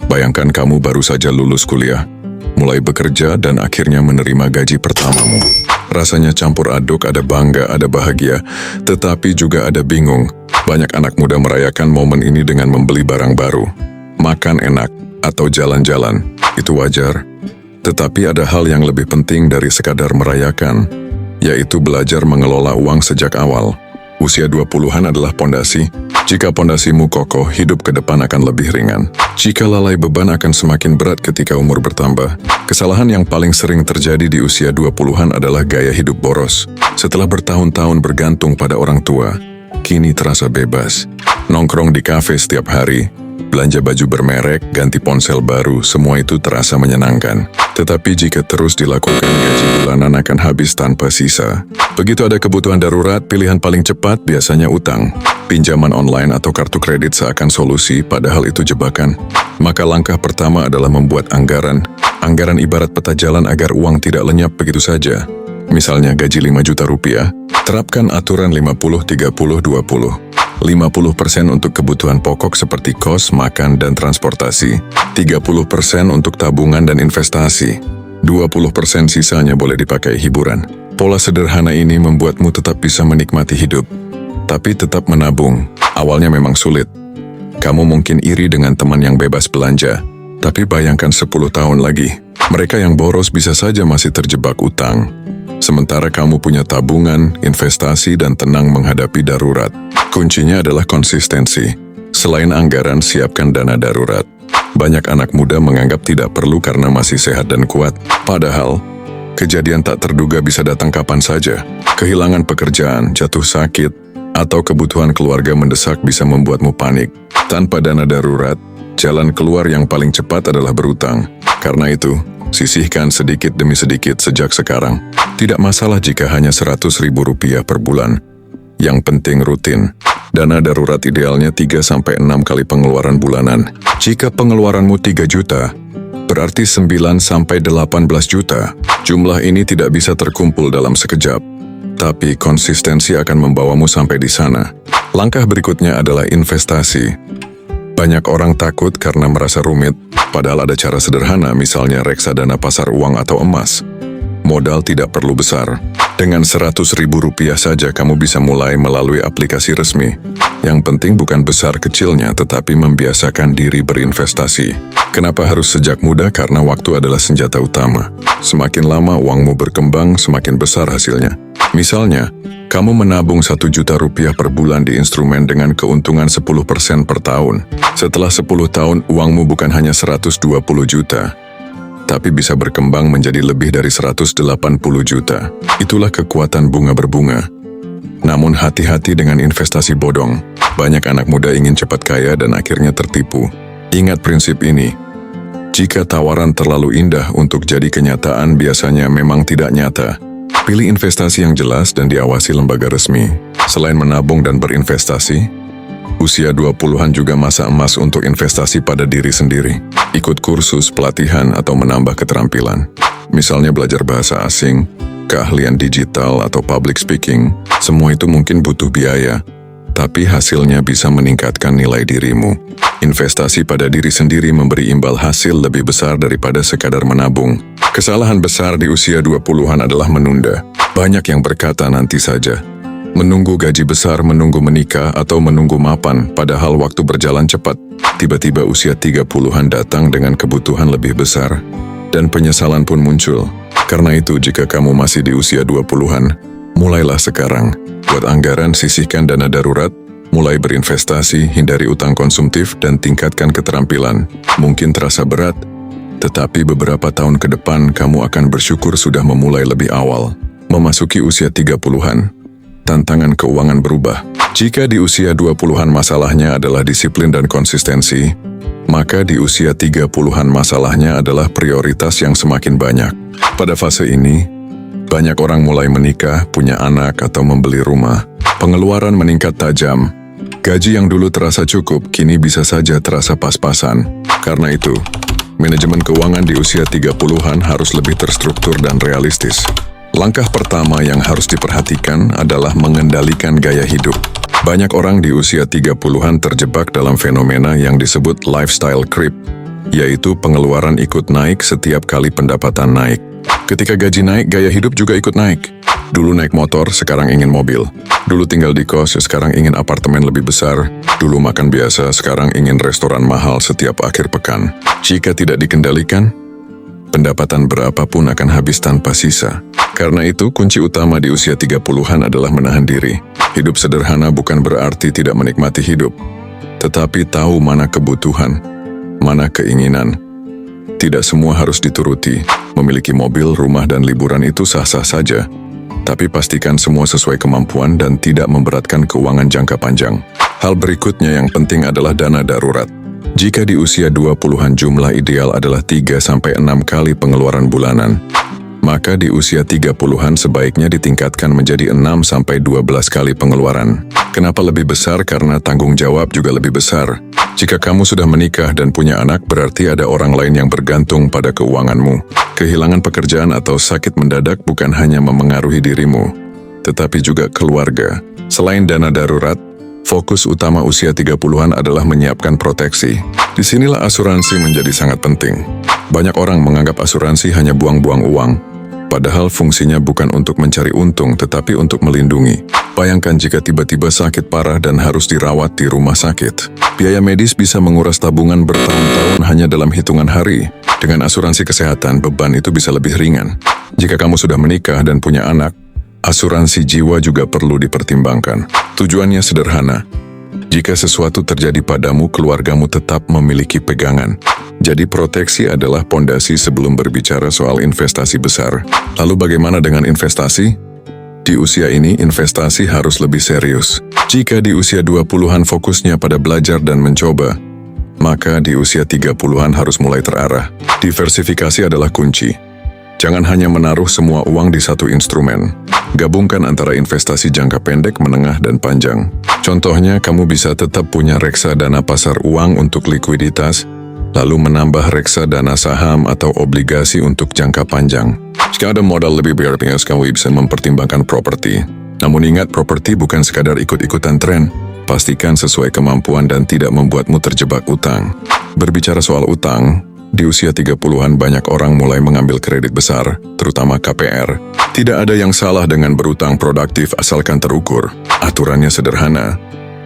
Bayangkan kamu baru saja lulus kuliah, mulai bekerja dan akhirnya menerima gaji pertamamu. Rasanya campur aduk, ada bangga, ada bahagia, tetapi juga ada bingung. Banyak anak muda merayakan momen ini dengan membeli barang baru, makan enak, atau jalan-jalan. Itu wajar. Tetapi ada hal yang lebih penting dari sekadar merayakan, yaitu belajar mengelola uang sejak awal. Usia 20-an adalah pondasi. Jika pondasimu kokoh, hidup ke depan akan lebih ringan. Jika lalai, beban akan semakin berat ketika umur bertambah. Kesalahan yang paling sering terjadi di usia 20-an adalah gaya hidup boros. Setelah bertahun-tahun bergantung pada orang tua, kini terasa bebas. Nongkrong di kafe setiap hari, belanja baju bermerek, ganti ponsel baru, semua itu terasa menyenangkan. Tetapi jika terus dilakukan, gaji bulanan akan habis tanpa sisa. Begitu ada kebutuhan darurat, pilihan paling cepat biasanya utang. Pinjaman online atau kartu kredit seakan solusi, padahal itu jebakan. Maka langkah pertama adalah membuat anggaran. Anggaran ibarat peta jalan agar uang tidak lenyap begitu saja. Misalnya gaji 5 juta rupiah, terapkan aturan 50-30-20. 50% untuk kebutuhan pokok seperti kos, makan, dan transportasi. 30% untuk tabungan dan investasi. 20% sisanya boleh dipakai hiburan. Pola sederhana ini membuatmu tetap bisa menikmati hidup, tapi tetap menabung. Awalnya memang sulit. Kamu mungkin iri dengan teman yang bebas belanja, tapi bayangkan 10 tahun lagi. Mereka yang boros bisa saja masih terjebak utang. Sementara kamu punya tabungan, investasi, dan tenang menghadapi darurat. Kuncinya adalah konsistensi. Selain anggaran, siapkan dana darurat. Banyak anak muda menganggap tidak perlu karena masih sehat dan kuat. Padahal, kejadian tak terduga bisa datang kapan saja. Kehilangan pekerjaan, jatuh sakit, atau kebutuhan keluarga mendesak bisa membuatmu panik. Tanpa dana darurat, jalan keluar yang paling cepat adalah berutang. Karena itu, sisihkan sedikit demi sedikit sejak sekarang. Tidak masalah jika hanya Rp100.000 per bulan. Yang penting rutin. Dana darurat idealnya 3-6 kali pengeluaran bulanan. Jika pengeluaranmu 3 juta, berarti 9-18 juta. Jumlah ini tidak bisa terkumpul dalam sekejap, tapi konsistensi akan membawamu sampai di sana. Langkah berikutnya adalah investasi. Banyak orang takut karena merasa rumit, padahal ada cara sederhana, misalnya reksadana pasar uang atau emas. Modal tidak perlu besar. Dengan Rp100.000 saja kamu bisa mulai melalui aplikasi resmi. Yang penting bukan besar kecilnya, tetapi membiasakan diri berinvestasi. Kenapa harus sejak muda? Karena waktu adalah senjata utama. Semakin lama uangmu berkembang, semakin besar hasilnya. Misalnya, kamu menabung Rp1 juta per bulan di instrumen dengan keuntungan 10% per tahun. Setelah 10 tahun, uangmu bukan hanya 120 juta, tapi bisa berkembang menjadi lebih dari 180 juta. Itulah kekuatan bunga berbunga. Namun hati-hati dengan investasi bodong. Banyak anak muda ingin cepat kaya dan akhirnya tertipu. Ingat prinsip ini. Jika tawaran terlalu indah untuk jadi kenyataan, biasanya memang tidak nyata. Pilih investasi yang jelas dan diawasi lembaga resmi. Selain menabung dan berinvestasi, usia 20-an juga masa emas untuk investasi pada diri sendiri. Ikut kursus, pelatihan, atau menambah keterampilan. Misalnya belajar bahasa asing, keahlian digital, atau public speaking. Semua itu mungkin butuh biaya, tapi hasilnya bisa meningkatkan nilai dirimu. Investasi pada diri sendiri memberi imbal hasil lebih besar daripada sekadar menabung. Kesalahan besar di usia 20-an adalah menunda. Banyak yang berkata nanti saja. Menunggu gaji besar, menunggu menikah, atau menunggu mapan, padahal waktu berjalan cepat. Tiba-tiba usia 30-an datang dengan kebutuhan lebih besar, dan penyesalan pun muncul. Karena itu, jika kamu masih di usia 20-an, mulailah sekarang. Buat anggaran, sisihkan dana darurat, mulai berinvestasi, hindari utang konsumtif, dan tingkatkan keterampilan. Mungkin terasa berat, tetapi beberapa tahun ke depan kamu akan bersyukur sudah memulai lebih awal. Memasuki usia 30-an, tantangan keuangan berubah. Jika di usia 20-an masalahnya adalah disiplin dan konsistensi, maka di usia 30-an masalahnya adalah prioritas yang semakin banyak. Pada fase ini, banyak orang mulai menikah, punya anak, atau membeli rumah. Pengeluaran meningkat tajam. Gaji yang dulu terasa cukup, kini bisa saja terasa pas-pasan. Karena itu, manajemen keuangan di usia 30-an harus lebih terstruktur dan realistis. Langkah pertama yang harus diperhatikan adalah mengendalikan gaya hidup. Banyak orang di usia 30-an terjebak dalam fenomena yang disebut lifestyle creep. yaitu pengeluaran ikut naik setiap kali pendapatan naik. Ketika gaji naik, gaya hidup juga ikut naik. Dulu naik motor, sekarang ingin mobil. Dulu tinggal di kos, sekarang ingin apartemen lebih besar. Dulu makan biasa, sekarang ingin restoran mahal setiap akhir pekan. Jika tidak dikendalikan, pendapatan berapapun akan habis tanpa sisa. Karena itu, kunci utama di usia 30-an adalah menahan diri. Hidup sederhana bukan berarti tidak menikmati hidup, tetapi tahu mana kebutuhan, mana keinginan. Tidak semua harus dituruti. Memiliki mobil, rumah, dan liburan itu sah-sah saja. Tapi pastikan semua sesuai kemampuan dan tidak memberatkan keuangan jangka panjang. Hal berikutnya yang penting adalah dana darurat. Jika di usia 20-an jumlah ideal adalah 3-6 kali pengeluaran bulanan, maka di usia 30-an sebaiknya ditingkatkan menjadi 6-12 kali pengeluaran. Kenapa lebih besar? Karena tanggung jawab juga lebih besar. Jika kamu sudah menikah dan punya anak, berarti ada orang lain yang bergantung pada keuanganmu. Kehilangan pekerjaan atau sakit mendadak bukan hanya memengaruhi dirimu, tetapi juga keluarga. Selain dana darurat, fokus utama usia 30-an adalah menyiapkan proteksi. Disinilah asuransi menjadi sangat penting. Banyak orang menganggap asuransi hanya buang-buang uang, padahal fungsinya bukan untuk mencari untung, tetapi untuk melindungi. Bayangkan jika tiba-tiba sakit parah dan harus dirawat di rumah sakit. Biaya medis bisa menguras tabungan bertahun-tahun hanya dalam hitungan hari. Dengan asuransi kesehatan, beban itu bisa lebih ringan. Jika kamu sudah menikah dan punya anak, asuransi jiwa juga perlu dipertimbangkan. Tujuannya sederhana. Jika sesuatu terjadi padamu, keluargamu tetap memiliki pegangan. Jadi proteksi adalah pondasi sebelum berbicara soal investasi besar. Lalu bagaimana dengan investasi? Di usia ini, investasi harus lebih serius. Jika di usia 20-an fokusnya pada belajar dan mencoba, maka di usia 30-an harus mulai terarah. Diversifikasi adalah kunci. Jangan hanya menaruh semua uang di satu instrumen. Gabungkan antara investasi jangka pendek, menengah, dan panjang. Contohnya, kamu bisa tetap punya reksadana pasar uang untuk likuiditas, lalu menambah reksadana saham atau obligasi untuk jangka panjang. Jika ada modal lebih berbias, kamu bisa mempertimbangkan properti. Namun ingat, properti bukan sekadar ikut-ikutan tren. Pastikan sesuai kemampuan dan tidak membuatmu terjebak utang. Berbicara soal utang, di usia 30-an banyak orang mulai mengambil kredit besar, terutama KPR. Tidak ada yang salah dengan berutang produktif asalkan terukur. Aturannya sederhana.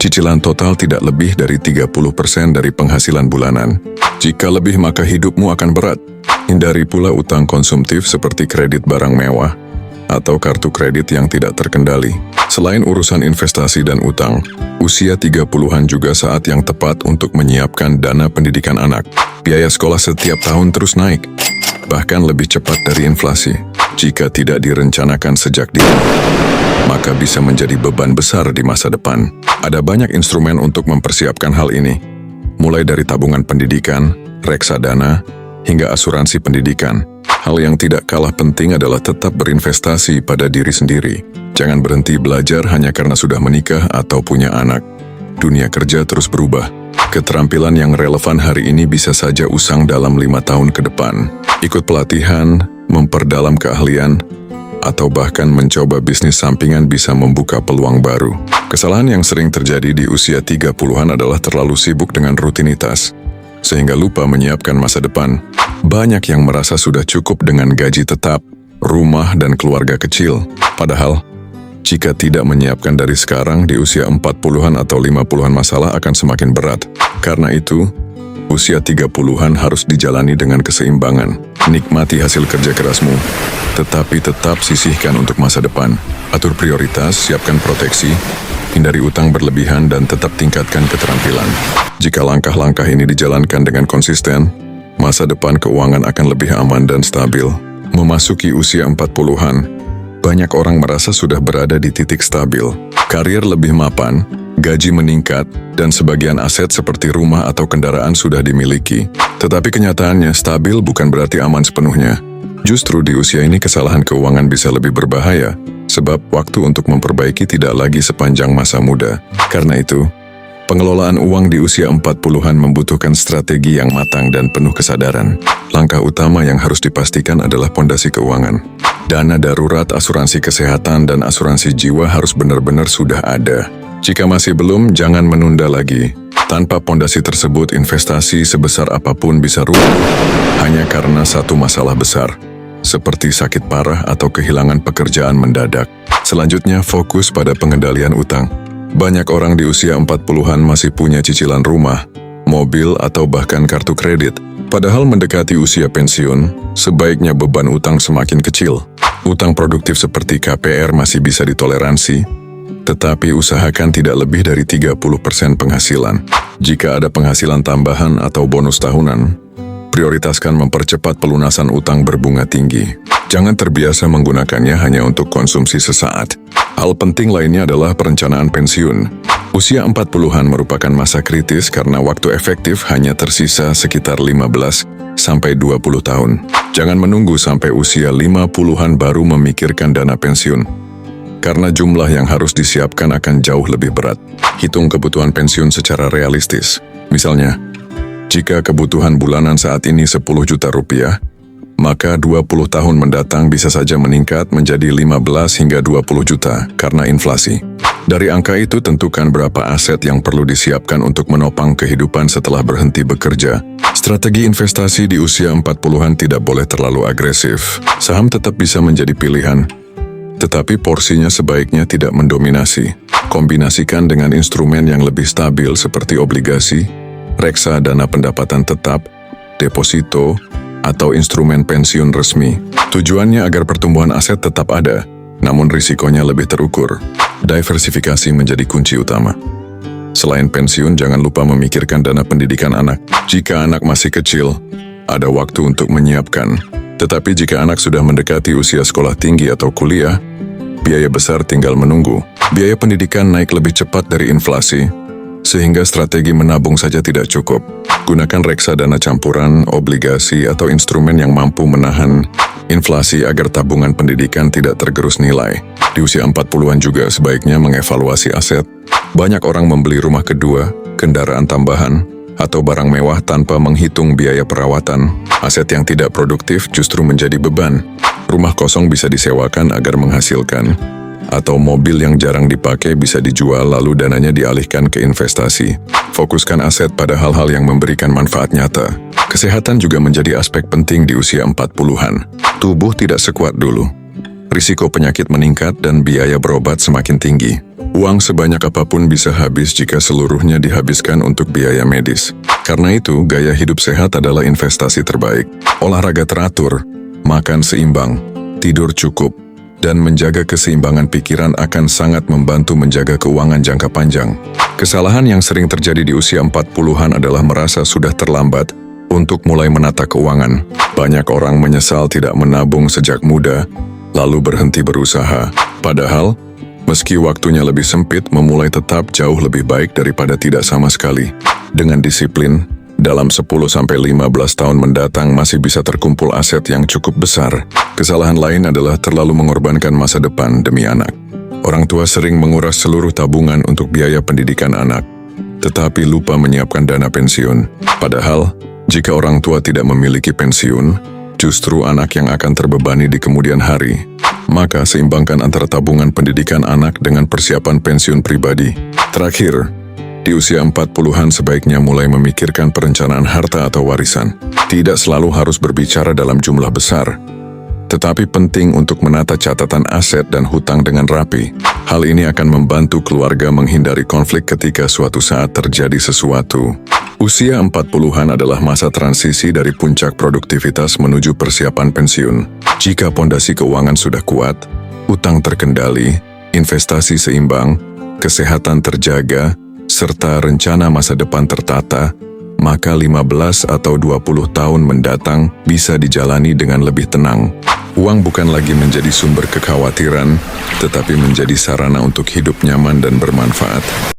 Cicilan total tidak lebih dari 30% dari penghasilan bulanan. Jika lebih, maka hidupmu akan berat. Hindari pula utang konsumtif seperti kredit barang mewah atau kartu kredit yang tidak terkendali. Selain urusan investasi dan utang, usia 30-an juga saat yang tepat untuk menyiapkan dana pendidikan anak. Biaya sekolah setiap tahun terus naik, bahkan lebih cepat dari inflasi. Jika tidak direncanakan sejak dini, maka bisa menjadi beban besar di masa depan. Ada banyak instrumen untuk mempersiapkan hal ini, mulai dari tabungan pendidikan, reksadana, hingga asuransi pendidikan. Hal yang tidak kalah penting adalah tetap berinvestasi pada diri sendiri. Jangan berhenti belajar hanya karena sudah menikah atau punya anak. Dunia kerja terus berubah. Keterampilan yang relevan hari ini bisa saja usang dalam 5 tahun ke depan. Ikut pelatihan, memperdalam keahlian, atau bahkan mencoba bisnis sampingan bisa membuka peluang baru. Kesalahan yang sering terjadi di usia 30-an adalah terlalu sibuk dengan rutinitas, sehingga lupa menyiapkan masa depan. Banyak yang merasa sudah cukup dengan gaji tetap, rumah, dan keluarga kecil. Padahal, jika tidak menyiapkan dari sekarang, di usia 40-an atau 50-an masalah akan semakin berat. Karena itu, usia 30-an harus dijalani dengan keseimbangan. Nikmati hasil kerja kerasmu, tetapi tetap sisihkan untuk masa depan. Atur prioritas, siapkan proteksi, hindari utang berlebihan, dan tetap tingkatkan keterampilan. Jika langkah-langkah ini dijalankan dengan konsisten, masa depan keuangan akan lebih aman dan stabil. Memasuki usia 40-an, banyak orang merasa sudah berada di titik stabil. Karir lebih mapan, gaji meningkat, dan sebagian aset seperti rumah atau kendaraan sudah dimiliki. Tetapi kenyataannya, stabil bukan berarti aman sepenuhnya. Justru di usia ini kesalahan keuangan bisa lebih berbahaya, sebab waktu untuk memperbaiki tidak lagi sepanjang masa muda. Karena itu, Pengelolaan uang di usia 40-an membutuhkan strategi yang matang dan penuh kesadaran. Langkah utama yang harus dipastikan adalah pondasi keuangan. Dana darurat, asuransi kesehatan, dan asuransi jiwa harus benar-benar sudah ada. Jika masih belum, jangan menunda lagi. Tanpa pondasi tersebut, investasi sebesar apapun bisa rugi hanya karena satu masalah besar, seperti sakit parah atau kehilangan pekerjaan mendadak. Selanjutnya, fokus pada pengendalian utang. Banyak orang di usia 40-an masih punya cicilan rumah, mobil, atau bahkan kartu kredit. Padahal mendekati usia pensiun, sebaiknya beban utang semakin kecil. Utang produktif seperti KPR masih bisa ditoleransi, tetapi usahakan tidak lebih dari 30% penghasilan. Jika ada penghasilan tambahan atau bonus tahunan, prioritaskan mempercepat pelunasan utang berbunga tinggi. Jangan terbiasa menggunakannya hanya untuk konsumsi sesaat. Hal penting lainnya adalah perencanaan pensiun. Usia 40-an merupakan masa kritis karena waktu efektif hanya tersisa sekitar 15-20 tahun. Jangan menunggu sampai usia 50-an baru memikirkan dana pensiun, karena jumlah yang harus disiapkan akan jauh lebih berat. Hitung kebutuhan pensiun secara realistis. Misalnya, jika kebutuhan bulanan saat ini 10 juta rupiah, maka 20 tahun mendatang bisa saja meningkat menjadi 15 hingga 20 juta karena inflasi. Dari angka itu tentukan berapa aset yang perlu disiapkan untuk menopang kehidupan setelah berhenti bekerja. Strategi investasi di usia 40-an tidak boleh terlalu agresif. Saham tetap bisa menjadi pilihan, tetapi porsinya sebaiknya tidak mendominasi. Kombinasikan dengan instrumen yang lebih stabil seperti obligasi, reksa dana pendapatan tetap, deposito, atau instrumen pensiun resmi. Tujuannya agar pertumbuhan aset tetap ada, namun risikonya lebih terukur. Diversifikasi menjadi kunci utama. Selain pensiun, jangan lupa memikirkan dana pendidikan anak. Jika anak masih kecil, ada waktu untuk menyiapkan. Tetapi jika anak sudah mendekati usia sekolah tinggi atau kuliah, biaya besar tinggal menunggu. Biaya pendidikan naik lebih cepat dari inflasi, sehingga strategi menabung saja tidak cukup. Gunakan reksa dana campuran, obligasi, atau instrumen yang mampu menahan inflasi agar tabungan pendidikan tidak tergerus nilai. Di usia 40-an juga sebaiknya mengevaluasi aset. Banyak orang membeli rumah kedua, kendaraan tambahan, atau barang mewah tanpa menghitung biaya perawatan. Aset yang tidak produktif justru menjadi beban. Rumah kosong bisa disewakan agar menghasilkan, atau mobil yang jarang dipakai bisa dijual lalu dananya dialihkan ke investasi. Fokuskan aset pada hal-hal yang memberikan manfaat nyata. Kesehatan juga menjadi aspek penting di usia 40-an. Tubuh tidak sekuat dulu. Risiko penyakit meningkat dan biaya berobat semakin tinggi. Uang sebanyak apapun bisa habis jika seluruhnya dihabiskan untuk biaya medis. Karena itu, gaya hidup sehat adalah investasi terbaik. Olahraga teratur, makan seimbang, tidur cukup, dan menjaga keseimbangan pikiran akan sangat membantu menjaga keuangan jangka panjang. Kesalahan yang sering terjadi di usia 40-an adalah merasa sudah terlambat untuk mulai menata keuangan. Banyak orang menyesal tidak menabung sejak muda, lalu berhenti berusaha. Padahal, meski waktunya lebih sempit, memulai tetap jauh lebih baik daripada tidak sama sekali. Dengan disiplin, dalam 10-15 tahun mendatang masih bisa terkumpul aset yang cukup besar. Kesalahan lain adalah terlalu mengorbankan masa depan demi anak. Orang tua sering menguras seluruh tabungan untuk biaya pendidikan anak, tetapi lupa menyiapkan dana pensiun. Padahal, jika orang tua tidak memiliki pensiun, justru anak yang akan terbebani di kemudian hari. Maka seimbangkan antara tabungan pendidikan anak dengan persiapan pensiun pribadi. Terakhir, di usia 40-an sebaiknya mulai memikirkan perencanaan harta atau warisan. Tidak selalu harus berbicara dalam jumlah besar, tetapi penting untuk menata catatan aset dan hutang dengan rapi. Hal ini akan membantu keluarga menghindari konflik ketika suatu saat terjadi sesuatu. Usia 40-an adalah masa transisi dari puncak produktivitas menuju persiapan pensiun. Jika pondasi keuangan sudah kuat, utang terkendali, investasi seimbang, kesehatan terjaga, serta rencana masa depan tertata, maka 15 atau 20 tahun mendatang bisa dijalani dengan lebih tenang. Uang bukan lagi menjadi sumber kekhawatiran, tetapi menjadi sarana untuk hidup nyaman dan bermanfaat.